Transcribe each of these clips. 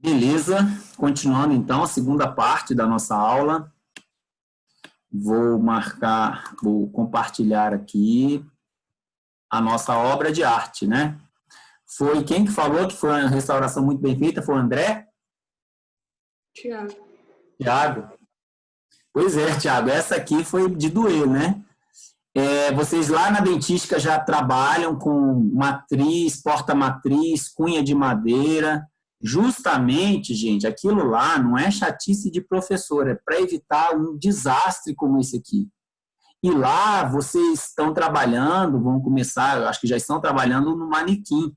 Beleza, continuando então a segunda parte da nossa aula. Vou compartilhar aqui a nossa obra de arte, né? Foi quem que falou que foi uma restauração muito bem feita? Foi o André? Tiago. Tiago? Pois é, Tiago, essa aqui foi de doer, né? Vocês lá na dentística já trabalham com matriz, porta-matriz, cunha de madeira. Justamente, gente, aquilo lá não é chatice de professor, é para evitar um desastre como esse aqui. E lá vocês estão trabalhando, vão começar, eu acho que já estão trabalhando no manequim.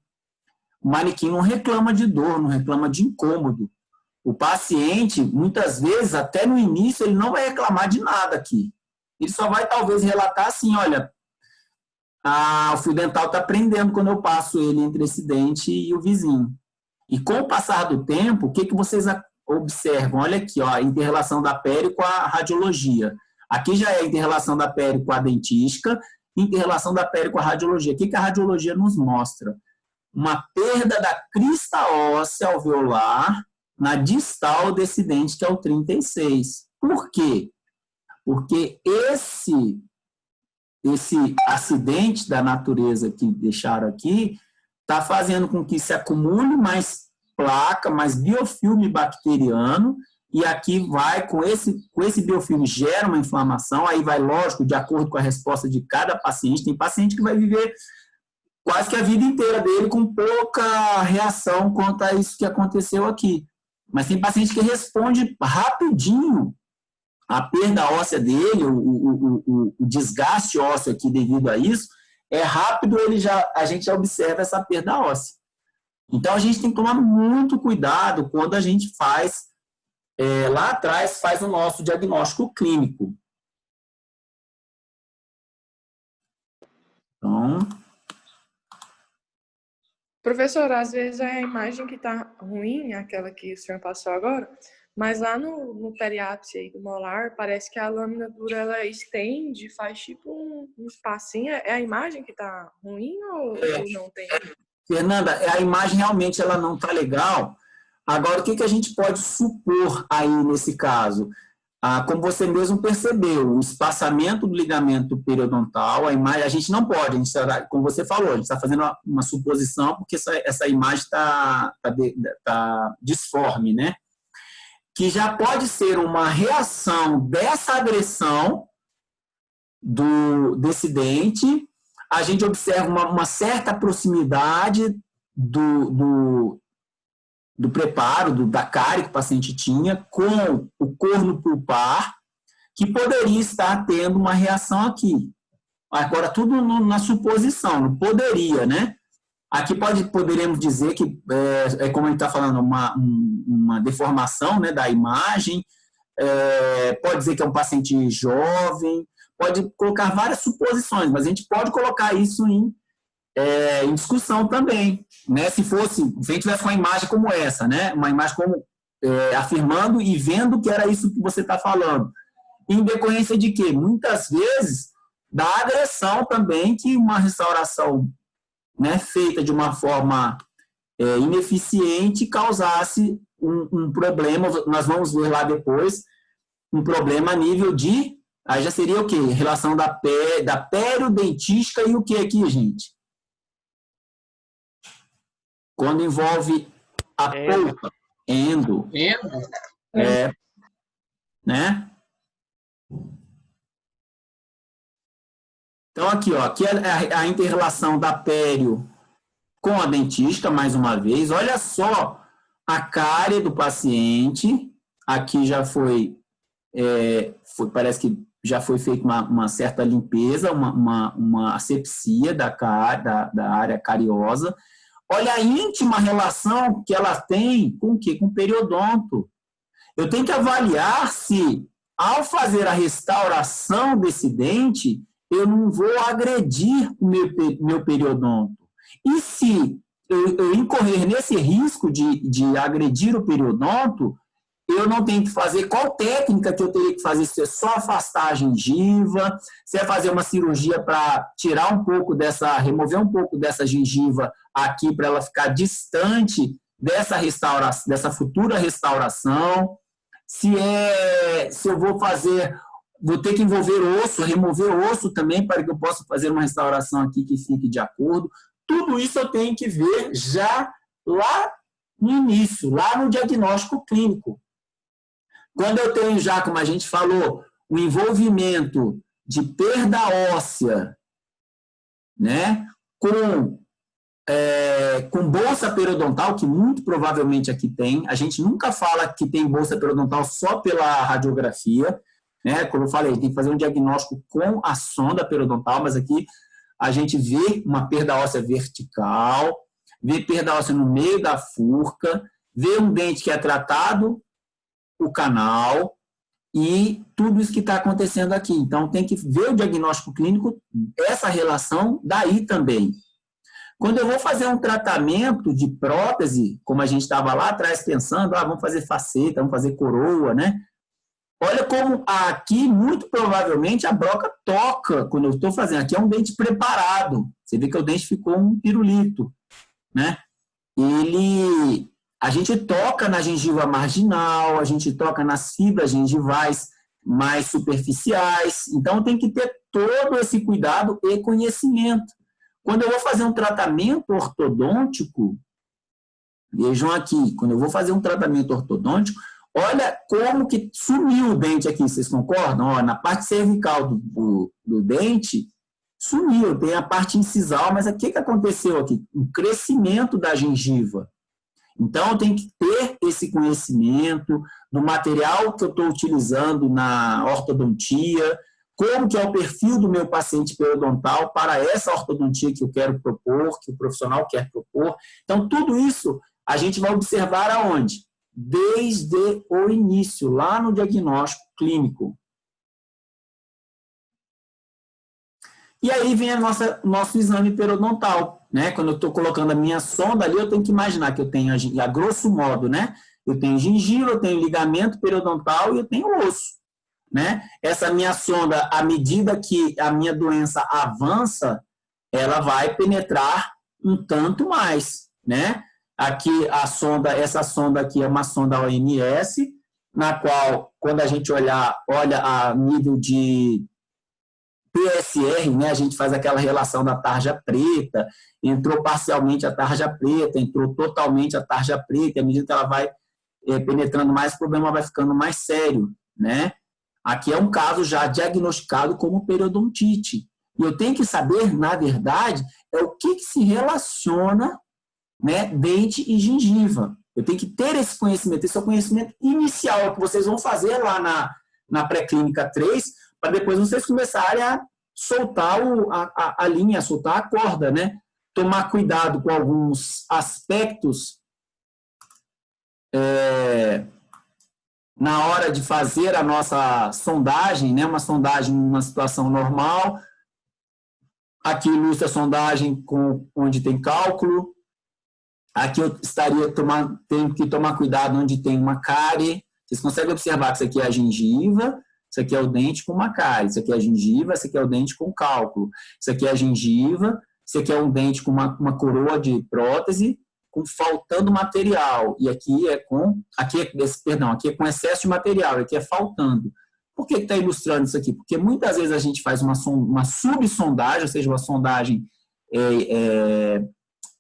O manequim não reclama de dor, não reclama de incômodo. O paciente, muitas vezes, até no início, ele não vai reclamar de nada aqui. Ele só vai, talvez, relatar assim, olha, o fio dental está prendendo quando eu passo ele entre esse dente e o vizinho. E com o passar do tempo, o que vocês observam? Olha aqui, ó, a inter-relação da pério com a radiologia. Aqui já é a inter-relação da pério com a dentística, inter-relação da pério com a radiologia. O que a radiologia nos mostra? Uma perda da crista óssea alveolar na distal desse dente, que é o 36. Por quê? Porque esse acidente da natureza que deixaram aqui está fazendo com que se acumule mais placa, mais biofilme bacteriano, e aqui vai, com esse biofilme, gera uma inflamação, aí vai, lógico, de acordo com a resposta de cada paciente. Tem paciente que vai viver quase que a vida inteira dele com pouca reação quanto a isso que aconteceu aqui. Mas tem paciente que responde rapidinho a perda óssea dele, o desgaste ósseo aqui devido a isso, é rápido, a gente já observa essa perda óssea. Então, a gente tem que tomar muito cuidado quando a gente faz, lá atrás, faz o nosso diagnóstico clínico. Então... Professor, às vezes é a imagem que está ruim, aquela que o senhor passou agora, mas lá no periápse aí do molar, parece que a lâmina dura, ela estende, faz tipo um espacinho. É a imagem que está ruim ou não tem? Fernanda, a imagem realmente ela não está legal. Agora, o que a gente pode supor aí nesse caso? Como você mesmo percebeu, o espaçamento do ligamento periodontal, a imagem, a gente não pode, como você falou, a gente está fazendo uma suposição porque essa imagem está disforme, né? Que já pode ser uma reação dessa agressão desse dente. A gente observa uma certa proximidade do preparo, da cárie que o paciente tinha com o corno pulpar, que poderia estar tendo uma reação aqui. Agora, tudo na suposição, não poderia, né? Aqui poderíamos dizer que, como a gente está falando, uma deformação, né, da imagem, pode dizer que é um paciente jovem, pode colocar várias suposições, mas a gente pode colocar isso em discussão também, né? Se a gente tivesse uma imagem como essa, né? Uma imagem como afirmando e vendo que era isso que você está falando. Em decorrência de quê? Muitas vezes da agressão também, que uma restauração, né, feita de uma forma ineficiente causasse um problema. Nós vamos ver lá depois um problema a nível de... Aí já seria o quê? Relação da periodentística e o que aqui, gente? Quando envolve a polpa, endo. Né? Então, aqui é a inter-relação da pério com a dentística, mais uma vez. Olha só a cárie do paciente. Aqui já parece que já foi feita uma certa limpeza, uma asepsia da área cariosa. Olha a íntima relação que ela tem com o quê? Com o periodonto. Eu tenho que avaliar se, ao fazer a restauração desse dente, eu não vou agredir o meu periodonto. E se eu incorrer nesse risco de agredir o periodonto, eu não tenho que fazer qual técnica que eu teria que fazer, se é só afastar a gengiva, se é fazer uma cirurgia para tirar remover um pouco dessa gengiva aqui para ela ficar distante dessa futura restauração, se eu vou ter que envolver osso, remover osso também para que eu possa fazer uma restauração aqui que fique de acordo. Tudo isso eu tenho que ver já lá no início, lá no diagnóstico clínico. Quando eu tenho já, como a gente falou, o envolvimento de perda óssea, né, com bolsa periodontal, que muito provavelmente aqui tem, a gente nunca fala que tem bolsa periodontal só pela radiografia, né, como eu falei, tem que fazer um diagnóstico com a sonda periodontal, mas aqui a gente vê uma perda óssea vertical, vê perda óssea no meio da furca, vê um dente que é tratado, o canal, e tudo isso que está acontecendo aqui. Então, tem que ver o diagnóstico clínico, essa relação daí também. Quando eu vou fazer um tratamento de prótese, como a gente estava lá atrás pensando, vamos fazer faceta, vamos fazer coroa, né? Olha como aqui, muito provavelmente, a broca toca quando eu estou fazendo. Aqui é um dente preparado. Você vê que o dente ficou um pirulito, né? A gente toca na gengiva marginal, a gente toca nas fibras gengivais mais superficiais. Então, tem que ter todo esse cuidado e conhecimento. Quando eu vou fazer um tratamento ortodôntico, vejam aqui, quando eu vou fazer um tratamento ortodôntico, olha como que sumiu o dente aqui, vocês concordam? Ó, na parte cervical do dente, sumiu, tem a parte incisal, mas o que aconteceu aqui? Um crescimento da gengiva. Então, eu tenho que ter esse conhecimento do material que eu estou utilizando na ortodontia, como que é o perfil do meu paciente periodontal para essa ortodontia que eu quero propor, que o profissional quer propor. Então, tudo isso a gente vai observar aonde? Desde o início, lá no diagnóstico clínico. E aí vem nosso exame periodontal, né? Quando eu estou colocando a minha sonda ali, eu tenho que imaginar que eu tenho, a grosso modo, né? Eu tenho gengiva, eu tenho ligamento periodontal e eu tenho osso, né? Essa minha sonda, à medida que a minha doença avança, ela vai penetrar um tanto mais, né? Aqui essa sonda aqui é uma sonda OMS, na qual, quando a gente olha a nível de PSR, né, a gente faz aquela relação da tarja preta, entrou parcialmente a tarja preta, entrou totalmente a tarja preta, e à medida que ela vai penetrando mais, o problema vai ficando mais sério, né? Aqui é um caso já diagnosticado como periodontite. E eu tenho que saber, na verdade, o que se relaciona, né, dente e gengiva. Eu tenho que ter esse conhecimento, esse é o conhecimento inicial que vocês vão fazer lá na pré-clínica 3, para depois vocês começarem a soltar a linha, soltar a corda, né? Tomar cuidado com alguns aspectos na hora de fazer a nossa sondagem, né? Uma sondagem numa situação normal. Aqui ilustra a sondagem onde tem cálculo. Aqui eu tenho que tomar cuidado onde tem uma cárie. Vocês conseguem observar que isso aqui é a gengiva, isso aqui é o dente com uma cárie, isso aqui é a gengiva, isso aqui é o dente com cálculo, isso aqui é a gengiva, isso aqui é um dente com uma coroa de prótese, faltando material, e aqui é com excesso de material, aqui é faltando. Por que está ilustrando isso aqui? Porque muitas vezes a gente faz uma subsondagem, ou seja, uma sondagem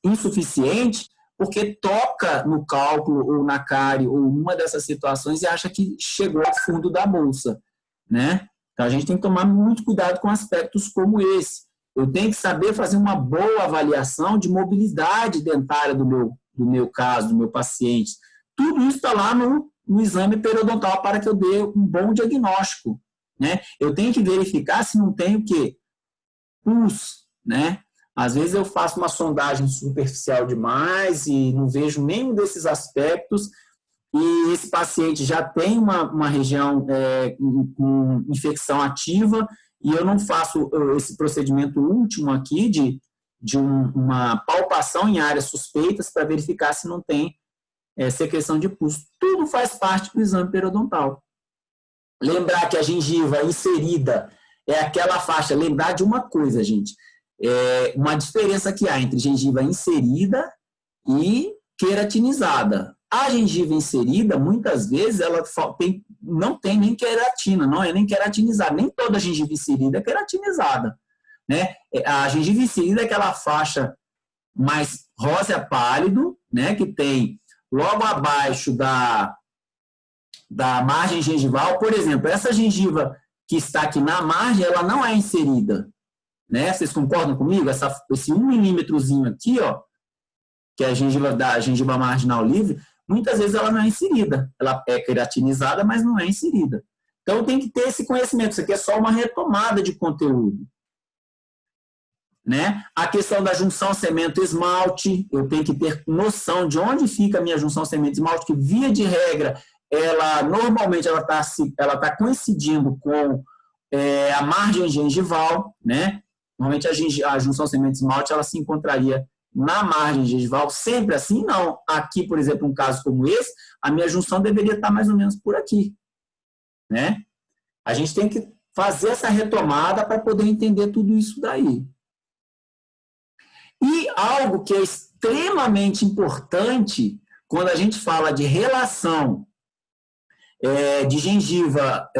insuficiente, porque toca no cálculo ou na cárie ou uma dessas situações e acha que chegou ao fundo da bolsa, né? Então a gente tem que tomar muito cuidado com aspectos como esse. Eu tenho que saber fazer uma boa avaliação de mobilidade dentária do meu caso, do meu paciente. Tudo isso está lá no exame periodontal para que eu dê um bom diagnóstico, né? Eu tenho que verificar se não tem o quê? Pus, né? Às vezes eu faço uma sondagem superficial demais e não vejo nenhum desses aspectos e esse paciente já tem uma região com infecção ativa e eu não faço esse procedimento último aqui de uma palpação em áreas suspeitas para verificar se não tem secreção de pus. Tudo faz parte do exame periodontal. Lembrar que a gengiva inserida é aquela faixa, lembrar de uma coisa, gente, uma diferença que há entre gengiva inserida e queratinizada. A gengiva inserida, muitas vezes, ela não tem nem queratina, não é nem queratinizada. Nem toda gengiva inserida é queratinizada, né? A gengiva inserida é aquela faixa mais rosa pálido, né? Que tem logo abaixo da margem gengival. Por exemplo, essa gengiva que está aqui na margem, ela não é inserida, né? Vocês concordam comigo? Esse 1 milímetrozinho aqui, ó, que é a gengiva marginal livre, muitas vezes ela não é inserida. Ela é queratinizada, mas não é inserida. Então, tem que ter esse conhecimento. Isso aqui é só uma retomada de conteúdo, né? A questão da junção cemento-esmalte, eu tenho que ter noção de onde fica a minha junção cemento-esmalte, que, via de regra, normalmente ela tá coincidindo com a margem gengival, né? Normalmente a junção cemento-esmalte ela se encontraria na margem gengival, sempre assim, não. Aqui, por exemplo, um caso como esse, a minha junção deveria estar mais ou menos por aqui, né? A gente tem que fazer essa retomada para poder entender tudo isso daí. E algo que é extremamente importante quando a gente fala de relação de gengiva,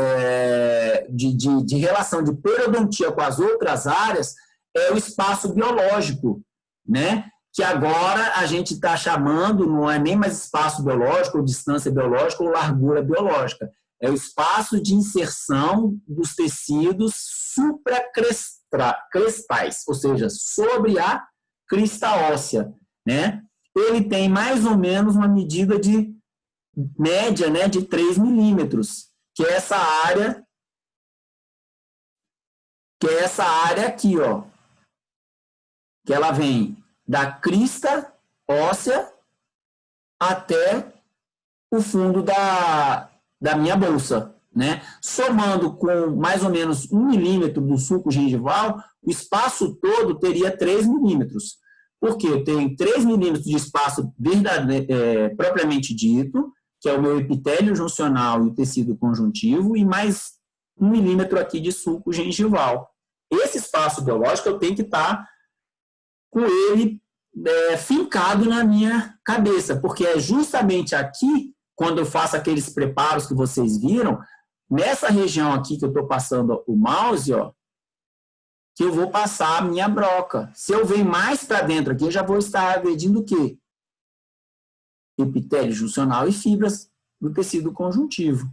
de relação de periodontia com as outras áreas, é o espaço biológico, né? Que agora a gente está chamando, não é nem mais espaço biológico, ou distância biológica, ou largura biológica. É o espaço de inserção dos tecidos supracrestais, ou seja, sobre a crista óssea, né? Ele tem mais ou menos uma medida de média, né, de 3 milímetros, que é essa área aqui, ó, que ela vem da crista óssea até o fundo da minha bolsa, né? Somando com mais ou menos 1 milímetro do sulco gengival, o espaço todo teria 3 milímetros. Porque eu tenho 3 milímetros de espaço propriamente dito, que é o meu epitélio juncional e o tecido conjuntivo, e mais 1 milímetro aqui de sulco gengival. Esse espaço biológico eu tenho que estar com ele fincado na minha cabeça, porque é justamente aqui, quando eu faço aqueles preparos que vocês viram, nessa região aqui que eu estou passando o mouse, ó, que eu vou passar a minha broca. Se eu venho mais para dentro aqui, eu já vou estar agredindo o quê? Epitélio juncional e fibras do tecido conjuntivo.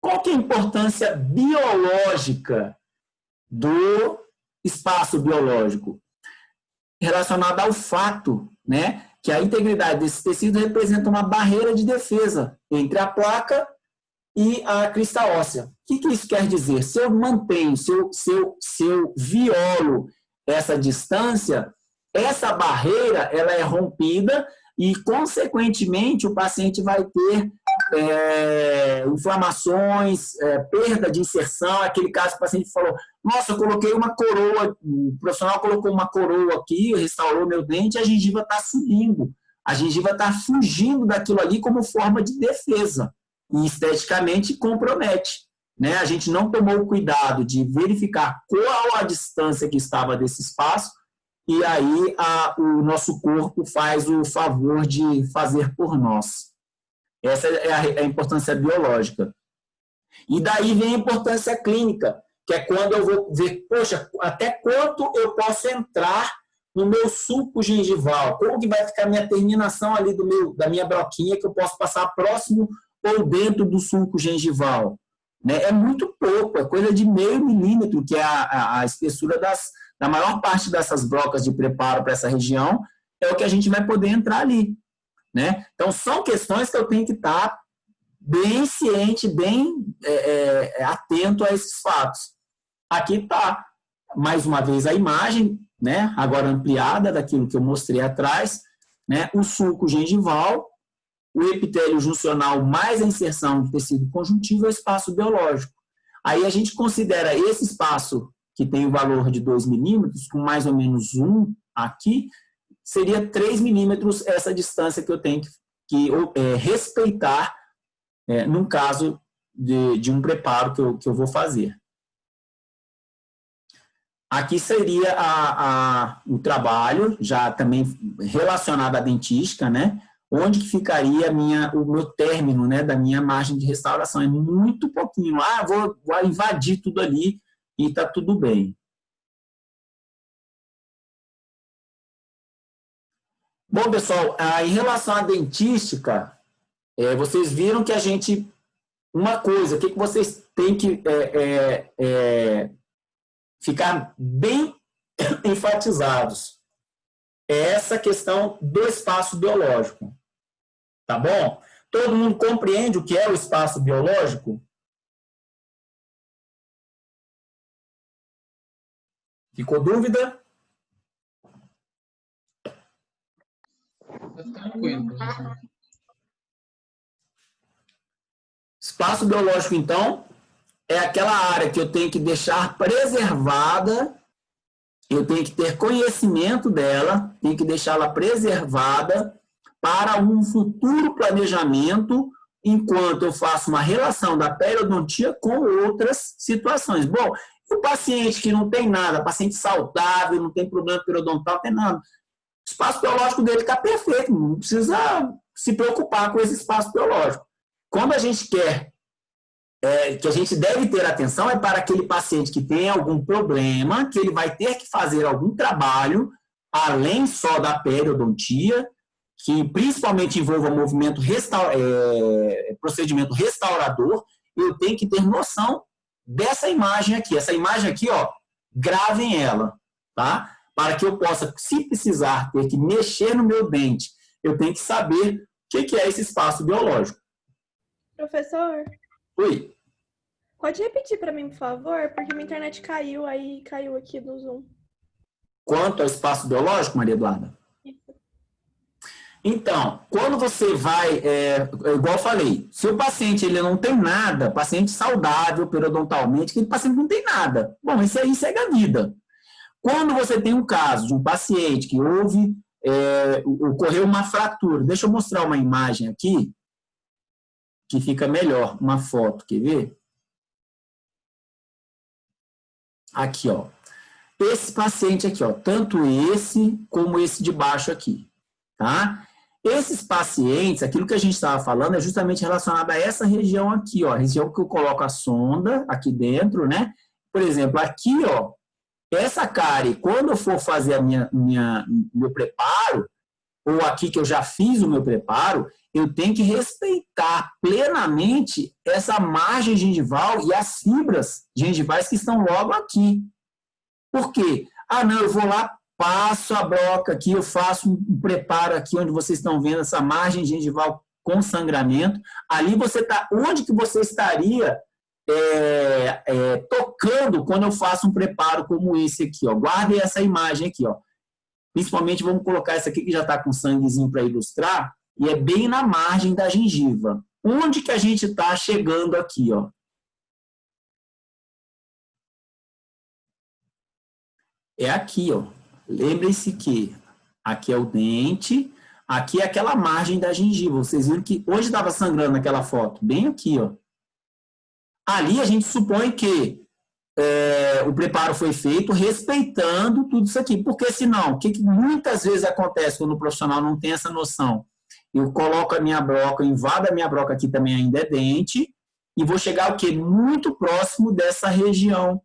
Qual que é a importância biológica do espaço biológico? Relacionado ao fato, né, que a integridade desse tecido representa uma barreira de defesa entre a placa e a crista óssea. O que isso quer dizer? Se eu mantenho, se eu violo essa distância, essa barreira ela é rompida e, consequentemente, o paciente vai ter inflamações, perda de inserção. Aquele caso que o paciente falou, nossa, eu coloquei uma coroa, o profissional colocou uma coroa aqui, restaurou meu dente, a gengiva está subindo, a gengiva está fugindo daquilo ali como forma de defesa e esteticamente compromete, né? A gente não tomou o cuidado de verificar qual a distância que estava desse espaço e aí o nosso corpo faz o favor de fazer por nós. Essa é a importância biológica. E daí vem a importância clínica, que é quando eu vou ver, poxa, até quanto eu posso entrar no meu sulco gengival? Como que vai ficar a minha terminação ali da minha broquinha, que eu posso passar próximo ou dentro do sulco gengival? Né? É muito pouco, é coisa de meio milímetro, que é a espessura da maior parte dessas brocas de preparo para essa região, é o que a gente vai poder entrar ali. Né? Então, são questões que eu tenho que estar bem ciente, bem atento a esses fatos. Aqui está, mais uma vez, a imagem, né? Agora ampliada daquilo que eu mostrei atrás, né? O sulco gengival, o epitélio juncional mais a inserção do tecido conjuntivo é o espaço biológico. Aí a gente considera esse espaço que tem o valor de 2 milímetros, com mais ou menos 1 aqui, seria 3 milímetros essa distância que eu tenho que respeitar num caso de um preparo que eu vou fazer. Aqui seria o trabalho, já também relacionado à dentística, né? onde que ficaria o meu término, né, da minha margem de restauração. É muito pouquinho. Vou invadir tudo ali e está tudo bem. Bom, pessoal, em relação à dentística, vocês viram que uma coisa, o que vocês têm que ficar bem enfatizados? É essa questão do espaço biológico. Tá bom? Todo mundo compreende o que é o espaço biológico? Ficou dúvida? Tranquilo. Espaço biológico, então, é aquela área que eu tenho que deixar preservada, eu tenho que ter conhecimento dela, tenho que deixá-la preservada para um futuro planejamento, enquanto eu faço uma relação da periodontia com outras situações. Bom, o paciente que não tem nada, paciente saudável, não tem problema periodontal, não tem nada, o espaço biológico dele está perfeito, não precisa se preocupar com esse espaço biológico. Quando a gente quer, que a gente deve ter atenção, é para aquele paciente que tem algum problema, que ele vai ter que fazer algum trabalho, além só da periodontia, que principalmente envolva procedimento restaurador, eu tenho que ter noção dessa imagem aqui. Essa imagem aqui, ó, gravem ela, tá? Para que eu possa, se precisar ter que mexer no meu dente, eu tenho que saber o que é esse espaço biológico. Professor? Oi. Pode repetir para mim, por favor? Porque minha internet caiu, aí caiu aqui no Zoom. Quanto ao espaço biológico, Maria Eduarda? Então, quando você vai, igual eu falei, se o paciente ele não tem nada, paciente saudável periodontalmente, aquele paciente não tem nada. Bom, isso aí segue a vida. Quando você tem um caso de um paciente que ocorreu uma fratura, deixa eu mostrar uma imagem aqui, que fica melhor, uma foto, quer ver? Aqui, ó. Esse paciente aqui, ó, tanto esse como esse de baixo aqui, tá? Esses pacientes, aquilo que a gente estava falando é justamente relacionado a essa região aqui, ó, a região que eu coloco a sonda aqui dentro, né? Por exemplo, aqui, ó, essa cárie, quando eu for fazer meu preparo, ou aqui que eu já fiz o meu preparo, eu tenho que respeitar plenamente essa margem gengival e as fibras gengivais que estão logo aqui. Por quê? Não, eu vou lá, passo a broca aqui, eu faço um preparo aqui onde vocês estão vendo essa margem gengival com sangramento. Ali você está, onde que você estaria tocando quando eu faço um preparo como esse aqui, ó. Guardem essa imagem aqui, ó. Principalmente vamos colocar essa aqui que já está com sanguezinho para ilustrar, e é bem na margem da gengiva. Onde que a gente está chegando aqui, ó? É aqui, ó. Lembrem-se que aqui é o dente, aqui é aquela margem da gengiva. Vocês viram que hoje estava sangrando naquela foto, bem aqui, ó. Ali a gente supõe que o preparo foi feito respeitando tudo isso aqui, porque senão, o que muitas vezes acontece quando o profissional não tem essa noção? Eu coloco a minha broca, invado a minha broca, aqui também ainda é dente, e vou chegar o quê? Muito próximo dessa região.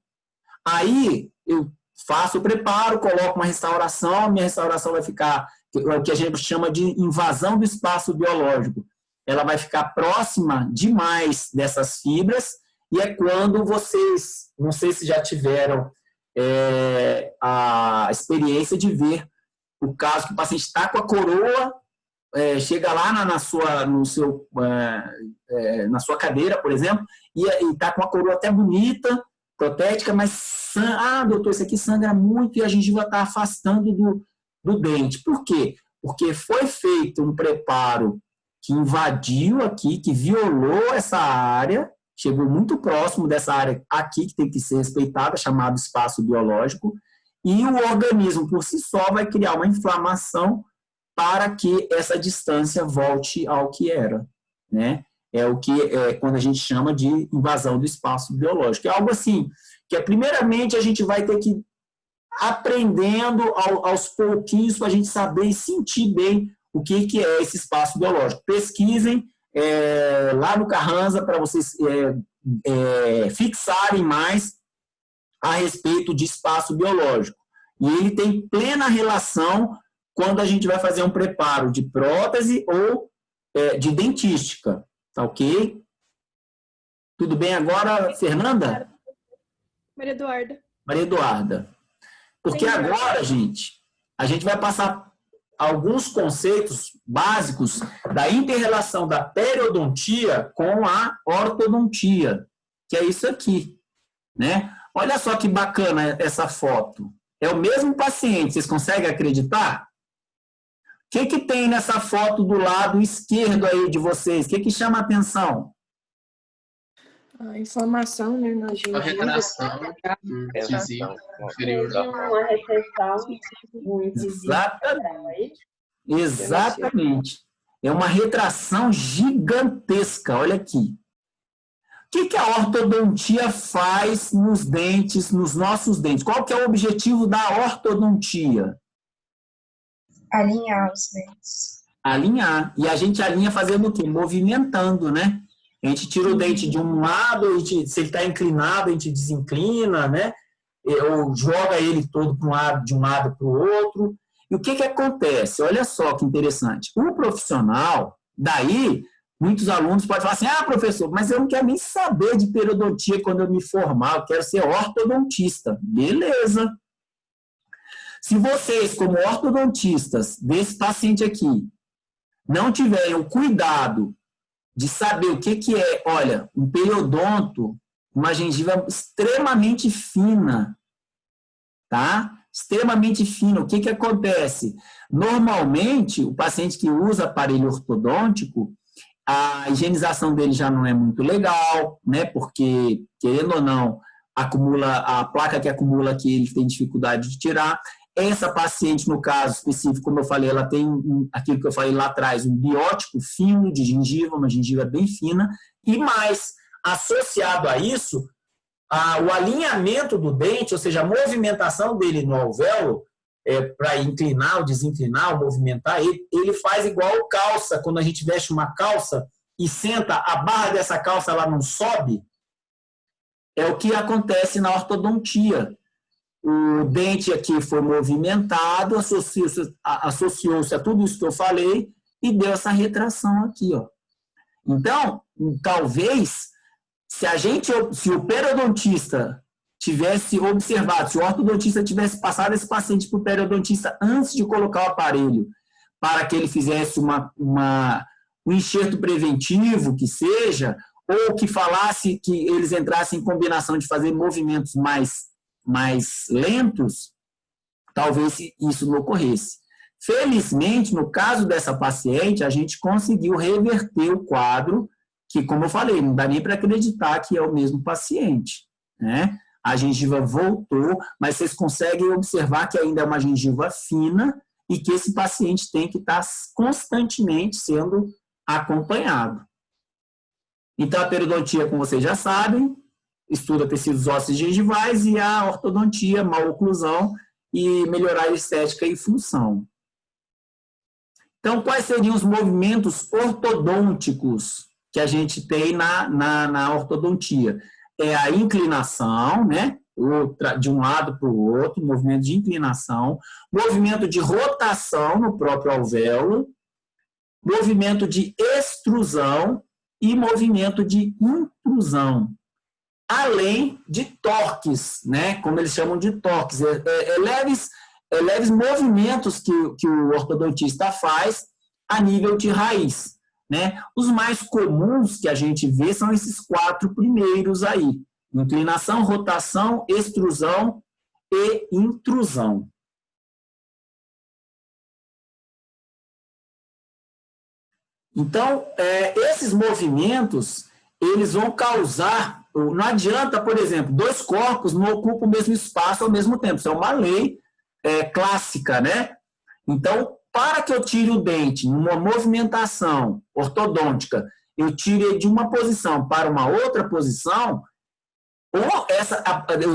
Aí, eu faço o preparo, coloco uma restauração, a minha restauração vai ficar, o que a gente chama de invasão do espaço biológico. Ela vai ficar próxima demais dessas fibras, e é quando vocês, não sei se já tiveram a experiência de ver o caso que o paciente está com a coroa, chega lá na sua cadeira, por exemplo, e está com a coroa até bonita, protética, mas, doutor, isso aqui sangra muito e a gengiva está afastando do dente. Por quê? Porque foi feito um preparo que invadiu aqui, que violou essa área, chegou muito próximo dessa área aqui, que tem que ser respeitada, chamado espaço biológico, e o organismo, por si só, vai criar uma inflamação para que essa distância volte ao que era, né? É o que quando a gente chama de invasão do espaço biológico. É algo assim, que primeiramente a gente vai ter que aprendendo aos pouquinhos para a gente saber e sentir bem o que é esse espaço biológico. Pesquisem lá no Carranza para vocês fixarem mais a respeito de espaço biológico. E ele tem plena relação quando a gente vai fazer um preparo de prótese ou de dentística. Tá ok? Tudo bem agora, Fernanda? Maria Eduarda. Maria Eduarda. Porque agora, gente, a gente vai passar alguns conceitos básicos da inter-relação da periodontia com a ortodontia, que é isso aqui, né? Olha só que bacana essa foto. É o mesmo paciente, vocês conseguem acreditar? O que tem nessa foto do lado esquerdo aí de vocês? O que chama a atenção? A inflamação, né, na gengiva. A retração incisiva inferior da uma retenção muito Exatamente. É uma retração gigantesca. Olha aqui. O que a ortodontia faz nos dentes, nos nossos dentes? Qual que é o objetivo da ortodontia? Alinhar os dentes. Alinhar. E a gente alinha fazendo o quê? Movimentando, né? A gente tira o dente de um lado, se ele está inclinado, a gente desinclina, né? Ou joga ele todo de um lado para o outro. E o que acontece? Olha só que interessante. O profissional, daí, muitos alunos podem falar assim, professor, mas eu não quero nem saber de periodontia quando eu me formar, eu quero ser ortodontista. Beleza. Se vocês, como ortodontistas desse paciente aqui, não tiverem o cuidado de saber o que é, olha, um periodonto, uma gengiva extremamente fina, tá? Extremamente fina. O que acontece? Normalmente, o paciente que usa aparelho ortodôntico, a higienização dele já não é muito legal, né? Porque, querendo ou não, acumula a placa que acumula aqui, ele tem dificuldade de tirar. Essa paciente, no caso específico, como eu falei, ela tem aquilo que eu falei lá atrás, um biótipo fino de gengiva, uma gengiva bem fina, e mais, associado a isso, o alinhamento do dente, ou seja, a movimentação dele no alvéolo, para inclinar ou desinclinar, ou movimentar, ele faz igual calça, quando a gente veste uma calça e senta, a barra dessa calça ela não sobe, é o que acontece na ortodontia. O dente aqui foi movimentado, associou-se a tudo isso que eu falei e deu essa retração aqui, ó. Então, talvez, se o periodontista tivesse observado, se o ortodontista tivesse passado esse paciente para o periodontista antes de colocar o aparelho, para que ele fizesse um enxerto preventivo, que seja, ou que falasse que eles entrassem em combinação de fazer movimentos mais lentos, talvez isso não ocorresse. Felizmente, no caso dessa paciente, a gente conseguiu reverter o quadro, que, como eu falei, não dá nem para acreditar que é o mesmo paciente, né? A gengiva voltou, mas vocês conseguem observar que ainda é uma gengiva fina e que esse paciente tem que estar constantemente sendo acompanhado. Então, a periodontia, como vocês já sabem, estuda tecidos ósseos gengivais, e a ortodontia, maloclusão e melhorar a estética e função. Então, quais seriam os movimentos ortodônticos que a gente tem na ortodontia? É a inclinação, né? De um lado para o outro, movimento de inclinação, movimento de rotação no próprio alvéolo, movimento de extrusão e movimento de intrusão. Além de torques, né? Como eles chamam de torques, leves movimentos que o ortodontista faz a nível de raiz, né? Os mais comuns que a gente vê são esses 4 primeiros aí: inclinação, rotação, extrusão e intrusão. Então, esses movimentos, eles vão causar. Não adianta, por exemplo, 2 corpos não ocupam o mesmo espaço ao mesmo tempo. Isso é uma lei clássica, né? Então, para que eu tire o dente numa movimentação ortodôntica, eu tire de uma posição para uma outra posição, ou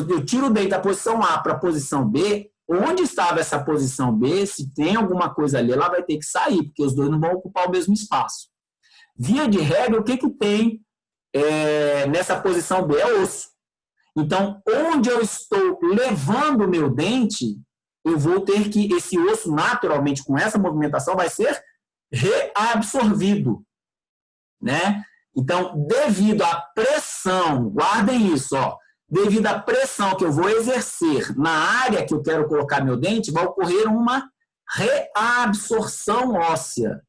eu tiro o dente da posição A para a posição B, onde estava essa posição B, se tem alguma coisa ali, ela vai ter que sair, porque os dois não vão ocupar o mesmo espaço. Via de regra, o que tem nessa posição B? É osso. Então, onde eu estou levando o meu dente, eu vou ter que, esse osso, naturalmente, com essa movimentação, vai ser reabsorvido, né? Então, devido à pressão, guardem isso, ó, devido à pressão que eu vou exercer na área que eu quero colocar meu dente, vai ocorrer uma reabsorção óssea.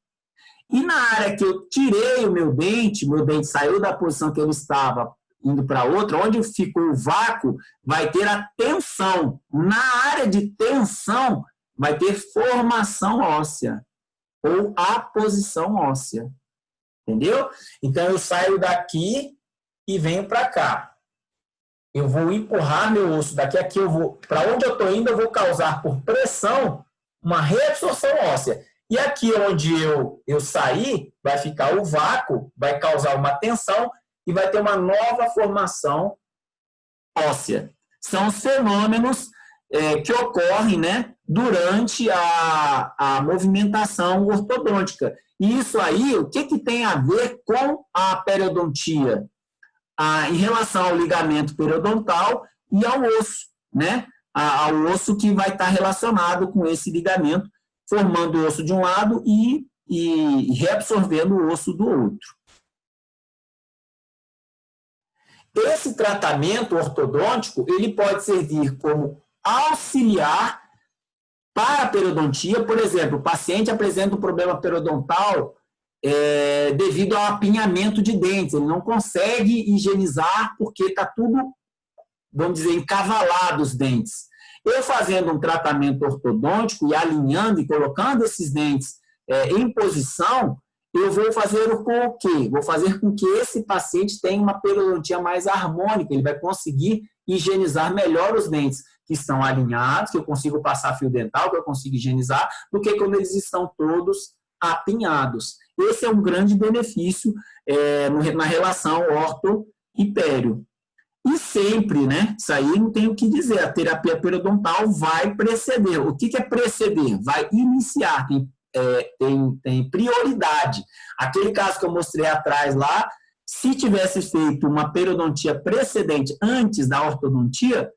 E na área que eu tirei o meu dente saiu da posição que eu estava, indo para outra, onde ficou o vácuo, vai ter a tensão. Na área de tensão, vai ter formação óssea, ou aposição óssea. Entendeu? Então, eu saio daqui e venho para cá. Eu vou empurrar meu osso daqui, aqui eu vou, para onde eu estou indo, eu vou causar por pressão uma reabsorção óssea. E aqui onde eu sair, vai ficar o vácuo, vai causar uma tensão e vai ter uma nova formação óssea. São os fenômenos que ocorrem, né, durante a movimentação ortodôntica. E isso aí, o que tem a ver com a periodontia? Em relação ao ligamento periodontal e ao osso, né? Ao osso que vai estar relacionado com esse ligamento, formando o osso de um lado e reabsorvendo o osso do outro. Esse tratamento ortodôntico, ele pode servir como auxiliar para a periodontia. Por exemplo, o paciente apresenta um problema periodontal devido ao apinhamento de dentes. Ele não consegue higienizar porque está tudo, vamos dizer, encavalado os dentes. Eu fazendo um tratamento ortodôntico e alinhando e colocando esses dentes em posição, eu vou fazer com o quê? Vou fazer com que esse paciente tenha uma periodontia mais harmônica, ele vai conseguir higienizar melhor os dentes que estão alinhados, que eu consigo passar fio dental, que eu consigo higienizar, do que quando eles estão todos apinhados. Esse é um grande benefício na relação orto e pério. E sempre, né? Isso aí não tem o que dizer, a terapia periodontal vai preceder. O que é preceder? Vai iniciar, tem prioridade. Aquele caso que eu mostrei atrás lá, se tivesse feito uma periodontia precedente antes da ortodontia,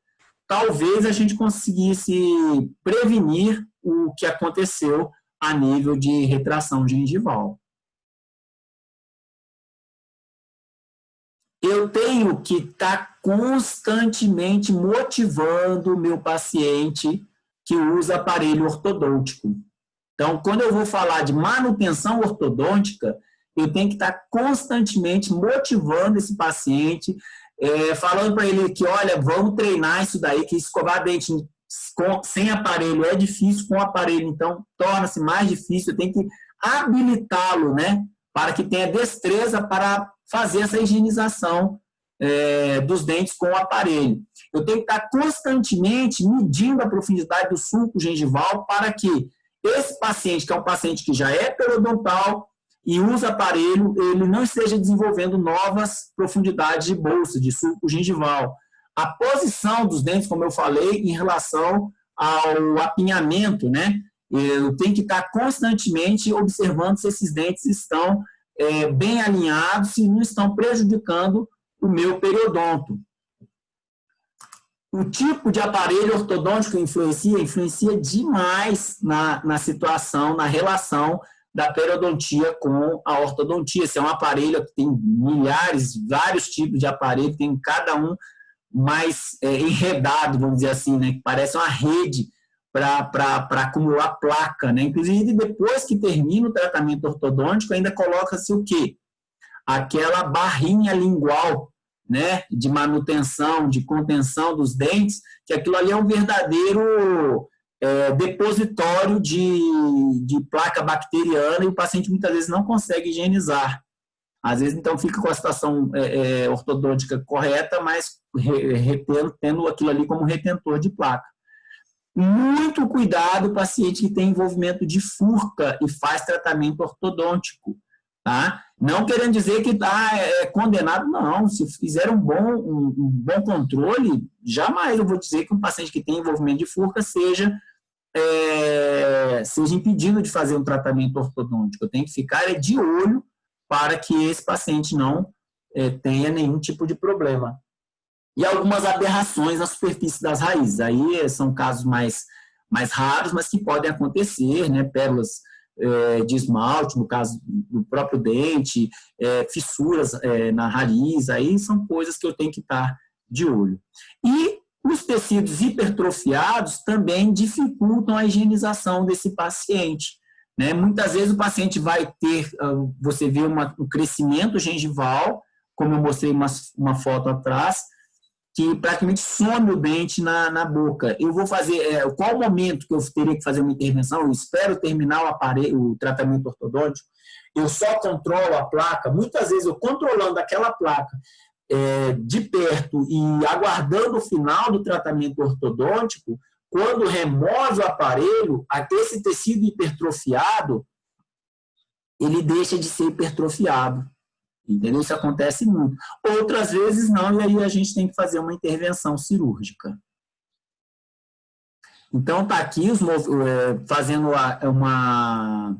talvez a gente conseguisse prevenir o que aconteceu a nível de retração gengival. Eu tenho que estar constantemente motivando o meu paciente que usa aparelho ortodôntico. Então, quando eu vou falar de manutenção ortodôntica, eu tenho que estar constantemente motivando esse paciente, falando para ele que, olha, vamos treinar isso daí, que escovar dente sem aparelho é difícil, com aparelho, então, torna-se mais difícil. Eu tenho que habilitá-lo, né, para que tenha destreza para fazer essa higienização dos dentes com o aparelho. Eu tenho que estar constantemente medindo a profundidade do sulco gengival para que esse paciente, que é um paciente que já é periodontal e usa aparelho, ele não esteja desenvolvendo novas profundidades de bolsa, de sulco gengival. A posição dos dentes, como eu falei, em relação ao apinhamento, né? Eu tenho que estar constantemente observando se esses dentes estão bem alinhados, se não estão prejudicando o meu periodonto. O tipo de aparelho ortodôntico influencia demais na situação, na relação da periodontia com a ortodontia. Se é um aparelho que tem milhares, vários tipos de aparelho, tem cada um mais enredado, vamos dizer assim, né? Que parece uma rede para acumular placa, né? Inclusive, depois que termina o tratamento ortodôntico, ainda coloca-se o quê? Aquela barrinha lingual, né? De manutenção, de contenção dos dentes, que aquilo ali é um verdadeiro depositório de placa bacteriana e o paciente muitas vezes não consegue higienizar. Às vezes, então, fica com a situação ortodôntica correta, mas tendo aquilo ali como retentor de placa. Muito cuidado, paciente que tem envolvimento de furca e faz tratamento ortodôntico. Tá? Não querendo dizer que é condenado, não. Se fizer um bom controle, jamais eu vou dizer que um paciente que tem envolvimento de furca seja impedido de fazer um tratamento ortodôntico. Eu tenho que ficar de olho para que esse paciente não tenha nenhum tipo de problema. E algumas aberrações na superfície das raízes. Aí são casos mais raros, mas que podem acontecer, né? Pérolas de esmalte, no caso do próprio dente, fissuras na raiz, aí são coisas que eu tenho que estar de olho. E os tecidos hipertrofiados também dificultam a higienização desse paciente, né? Muitas vezes o paciente vai ter, você vê um crescimento gengival, como eu mostrei uma foto atrás, que praticamente some o dente na boca. Eu vou fazer, qual o momento que eu teria que fazer uma intervenção? Eu espero terminar o tratamento ortodôntico, eu só controlo a placa. Muitas vezes eu controlando aquela placa de perto e aguardando o final do tratamento ortodôntico, quando remove o aparelho, esse tecido hipertrofiado, ele deixa de ser hipertrofiado. Entendeu? Isso acontece muito. Outras vezes não, e aí a gente tem que fazer uma intervenção cirúrgica. Então, está aqui fazendo uma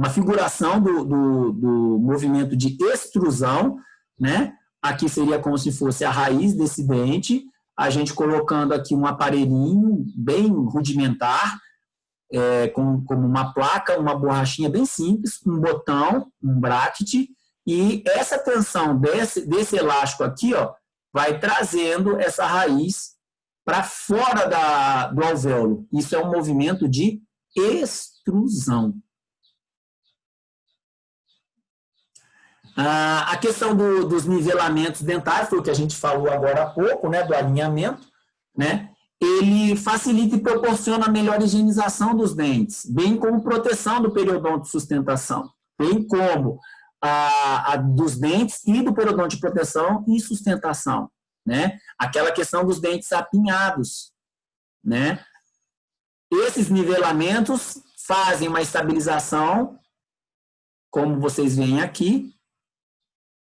figuração do movimento de extrusão, né? Aqui seria como se fosse a raiz desse dente, a gente colocando aqui um aparelhinho bem rudimentar, como uma placa, uma borrachinha bem simples, um botão, um bracket, e essa tensão desse elástico aqui, ó, vai trazendo essa raiz para fora do alvéolo. Isso é um movimento de extrusão. A questão dos nivelamentos dentários, foi o que a gente falou agora há pouco, né, do alinhamento, né? Ele facilita e proporciona a melhor higienização dos dentes, bem como proteção do periodonto de sustentação, bem como dos dentes e do periodonto de proteção e sustentação, né? Aquela questão dos dentes apinhados, né? Esses nivelamentos fazem uma estabilização, como vocês veem aqui,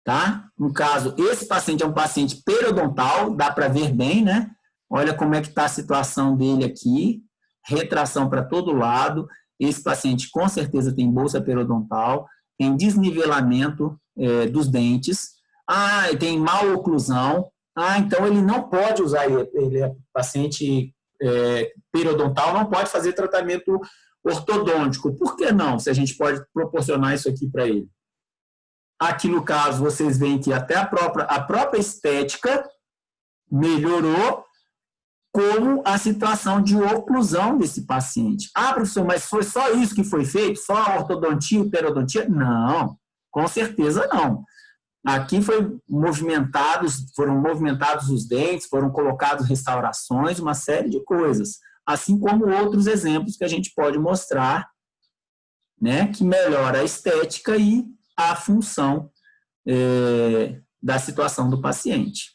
tá? No caso, esse paciente é um paciente periodontal, dá para ver bem, né? Olha como é que está a situação dele aqui, retração para todo lado. Esse paciente com certeza tem bolsa periodontal, tem desnivelamento dos dentes, tem maloclusão, então ele não pode usar, ele é paciente periodontal, não pode fazer tratamento ortodôntico. Por que não, se a gente pode proporcionar isso aqui para ele? Aqui no caso, vocês veem que até a própria estética melhorou, como a situação de oclusão desse paciente. Professor, mas foi só isso que foi feito? Só a ortodontia e periodontia? Não, com certeza não. Aqui foram movimentados os dentes, foram colocadas restaurações, uma série de coisas. Assim como outros exemplos que a gente pode mostrar, né, que melhora a estética e a função da situação do paciente.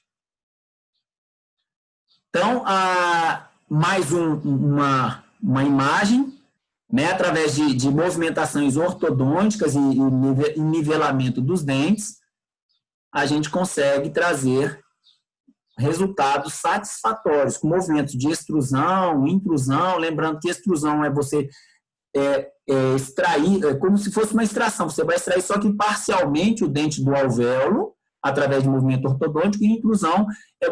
Então, mais uma imagem, né, através de movimentações ortodônticas e nivelamento dos dentes, a gente consegue trazer resultados satisfatórios, com movimentos de extrusão, intrusão, lembrando que extrusão é você extrair, como se fosse uma extração, você vai extrair só que parcialmente o dente do alvéolo, através de movimento ortodôntico, e intrusão é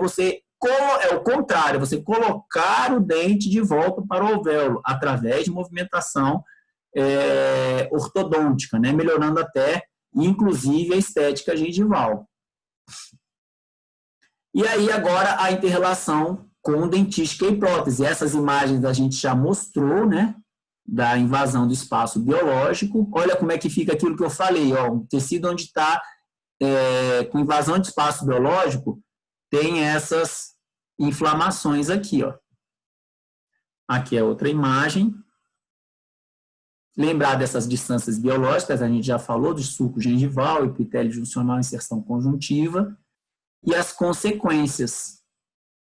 o contrário, você colocar o dente de volta para o alvéolo, através de movimentação ortodôntica, né, melhorando até, inclusive, a estética gengival. E aí, agora, a interrelação com dentística e prótese. Essas imagens a gente já mostrou, né, da invasão do espaço biológico. Olha como é que fica aquilo que eu falei, ó, um tecido onde está com invasão de espaço biológico, tem essas inflamações aqui, ó. Aqui é outra imagem. Lembrar dessas distâncias biológicas, a gente já falou do sulco gengival, epitélio juncional, inserção conjuntiva, e as consequências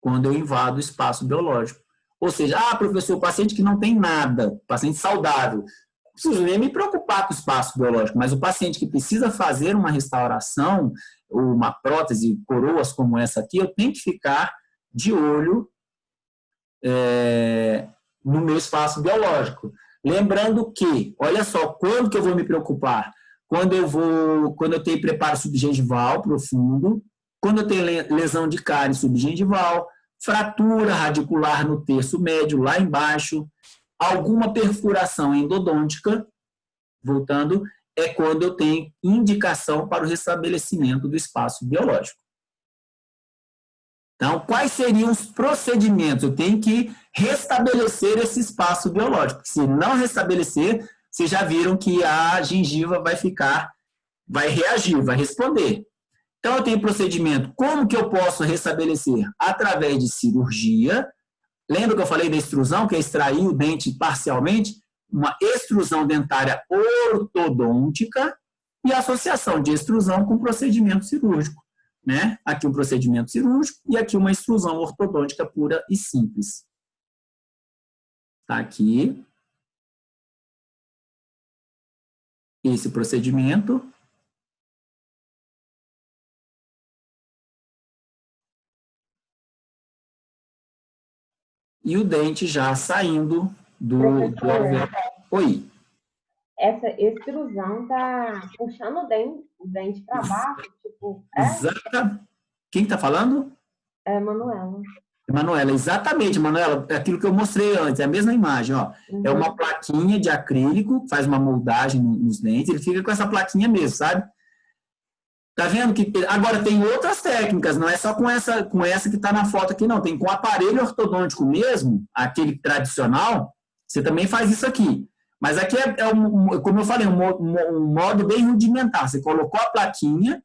quando eu invado o espaço biológico. Ou seja, professor, o paciente que não tem nada, paciente saudável, preciso nem me preocupar com o espaço biológico, mas o paciente que precisa fazer uma restauração, uma prótese, coroas como essa aqui, eu tenho que ficar de olho no meu espaço biológico. Lembrando que, olha só, quando que eu vou me preocupar? Quando eu tenho preparo subgengival profundo, quando eu tenho lesão de cárie subgengival, fratura radicular no terço médio, lá embaixo, alguma perfuração endodôntica, voltando, é quando eu tenho indicação para o restabelecimento do espaço biológico. Então, quais seriam os procedimentos? Eu tenho que restabelecer esse espaço biológico. Se não restabelecer, vocês já viram que a gengiva vai reagir, vai responder. Então, eu tenho procedimento. Como que eu posso restabelecer? Através de cirurgia. Lembra que eu falei da extrusão, que é extrair o dente parcialmente? Uma extrusão dentária ortodôntica e associação de extrusão com procedimento cirúrgico. Né? Aqui um procedimento cirúrgico e aqui uma extrusão ortodôntica pura e simples. Tá aqui. Esse procedimento. E o dente já saindo do alvéolo. Oi. Essa extrusão tá puxando o dente para baixo, tipo... Exato. Quem está falando? É Manuela. Manuela, exatamente, Manuela, é aquilo que eu mostrei antes, é a mesma imagem, ó. Uhum. É uma plaquinha de acrílico, faz uma moldagem nos dentes, ele fica com essa plaquinha mesmo, sabe? Tá vendo que agora tem outras técnicas, não é só com essa que está na foto aqui, não. Tem com o aparelho ortodôntico mesmo, aquele tradicional, você também faz isso aqui. Mas aqui como eu falei, um modo bem rudimentar. Você colocou a plaquinha,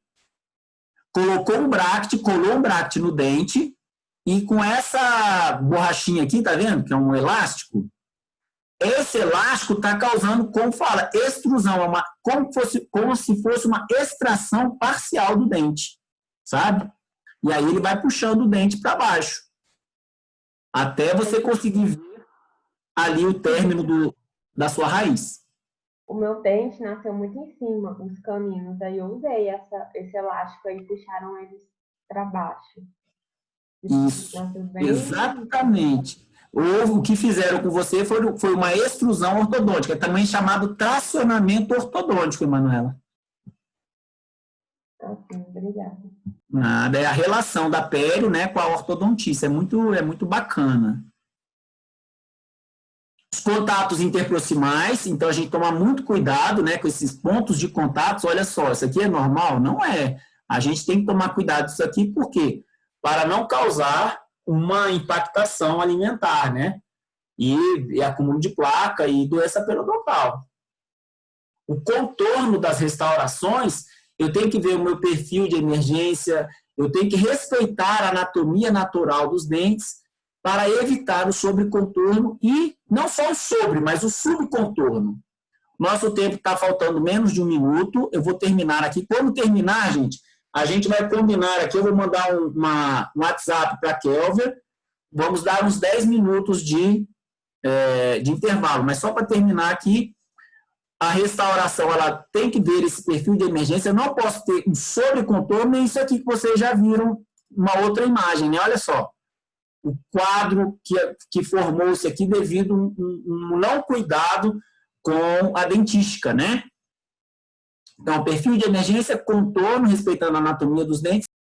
colocou um bracket, colou um bracket no dente, e com essa borrachinha aqui, tá vendo? Que é um elástico. Esse elástico está causando, como fala, extrusão, como se fosse uma extração parcial do dente, sabe? E aí ele vai puxando o dente para baixo, até você conseguir ver ali o término da sua raiz. O meu dente nasceu muito em cima, os caninhos, aí eu usei esse elástico aí, puxaram eles para baixo. Isso, exatamente. O que fizeram com você foi uma extrusão ortodôntica, também chamado tracionamento ortodôntico, Emanuela. Ok, obrigada. Nada, é a relação da pério, né, com a ortodontia, é muito bacana. Os contatos interproximais, então a gente toma muito cuidado, né, com esses pontos de contatos. Olha só, isso aqui é normal? Não é. A gente tem que tomar cuidado com isso aqui, por quê? Para não causar uma impactação alimentar, né? E acúmulo de placa e doença periodontal. O contorno das restaurações, eu tenho que ver o meu perfil de emergência, eu tenho que respeitar a anatomia natural dos dentes para evitar o sobrecontorno e não só o sobre, mas o subcontorno. Nosso tempo está faltando menos de 1 minuto, eu vou terminar aqui. Quando terminar, gente, a gente vai combinar aqui, eu vou mandar um WhatsApp para a Kelvia, vamos dar uns 10 minutos de intervalo, mas só para terminar aqui, a restauração, ela tem que ver esse perfil de emergência, eu não posso ter um sobrecontorno, nem isso aqui que vocês já viram, uma outra imagem, né? Olha só, o quadro que formou-se aqui devido a um não cuidado com a dentística, né? Então, perfil de emergência, contorno, respeitando a anatomia dos dentes,